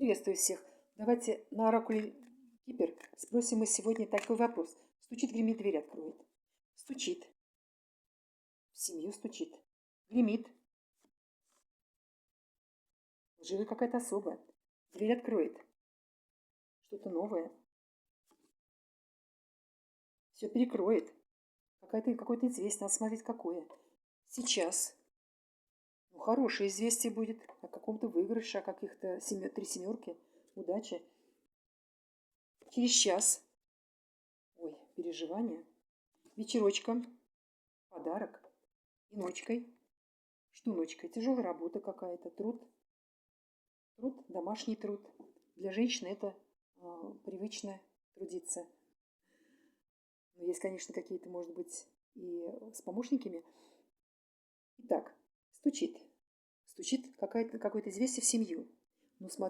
Приветствую всех. Давайте на оракуле Кипер спросим мы сегодня такой вопрос. Стучит, гремит, дверь откроет. Стучит. В семью стучит. Гремит. Живет какая-то особа. Дверь откроет. Что-то новое. Все перекроет. Какое-то известие. Надо смотреть, какое. Сейчас. Ну, хорошее известие будет о каком-то выигрыше, о каких-то 3 семерки. Удачи. Через час. Ой, переживания. Вечерочком. Подарок. И ночкой. Что ночкой? Тяжелая работа какая-то, труд. Труд, домашний труд. Для женщины это привычно трудиться. Но есть, конечно, какие-то, может быть, и с помощниками. Итак, стучит. Стучит какое-то известие в семью. Ну, смотрите.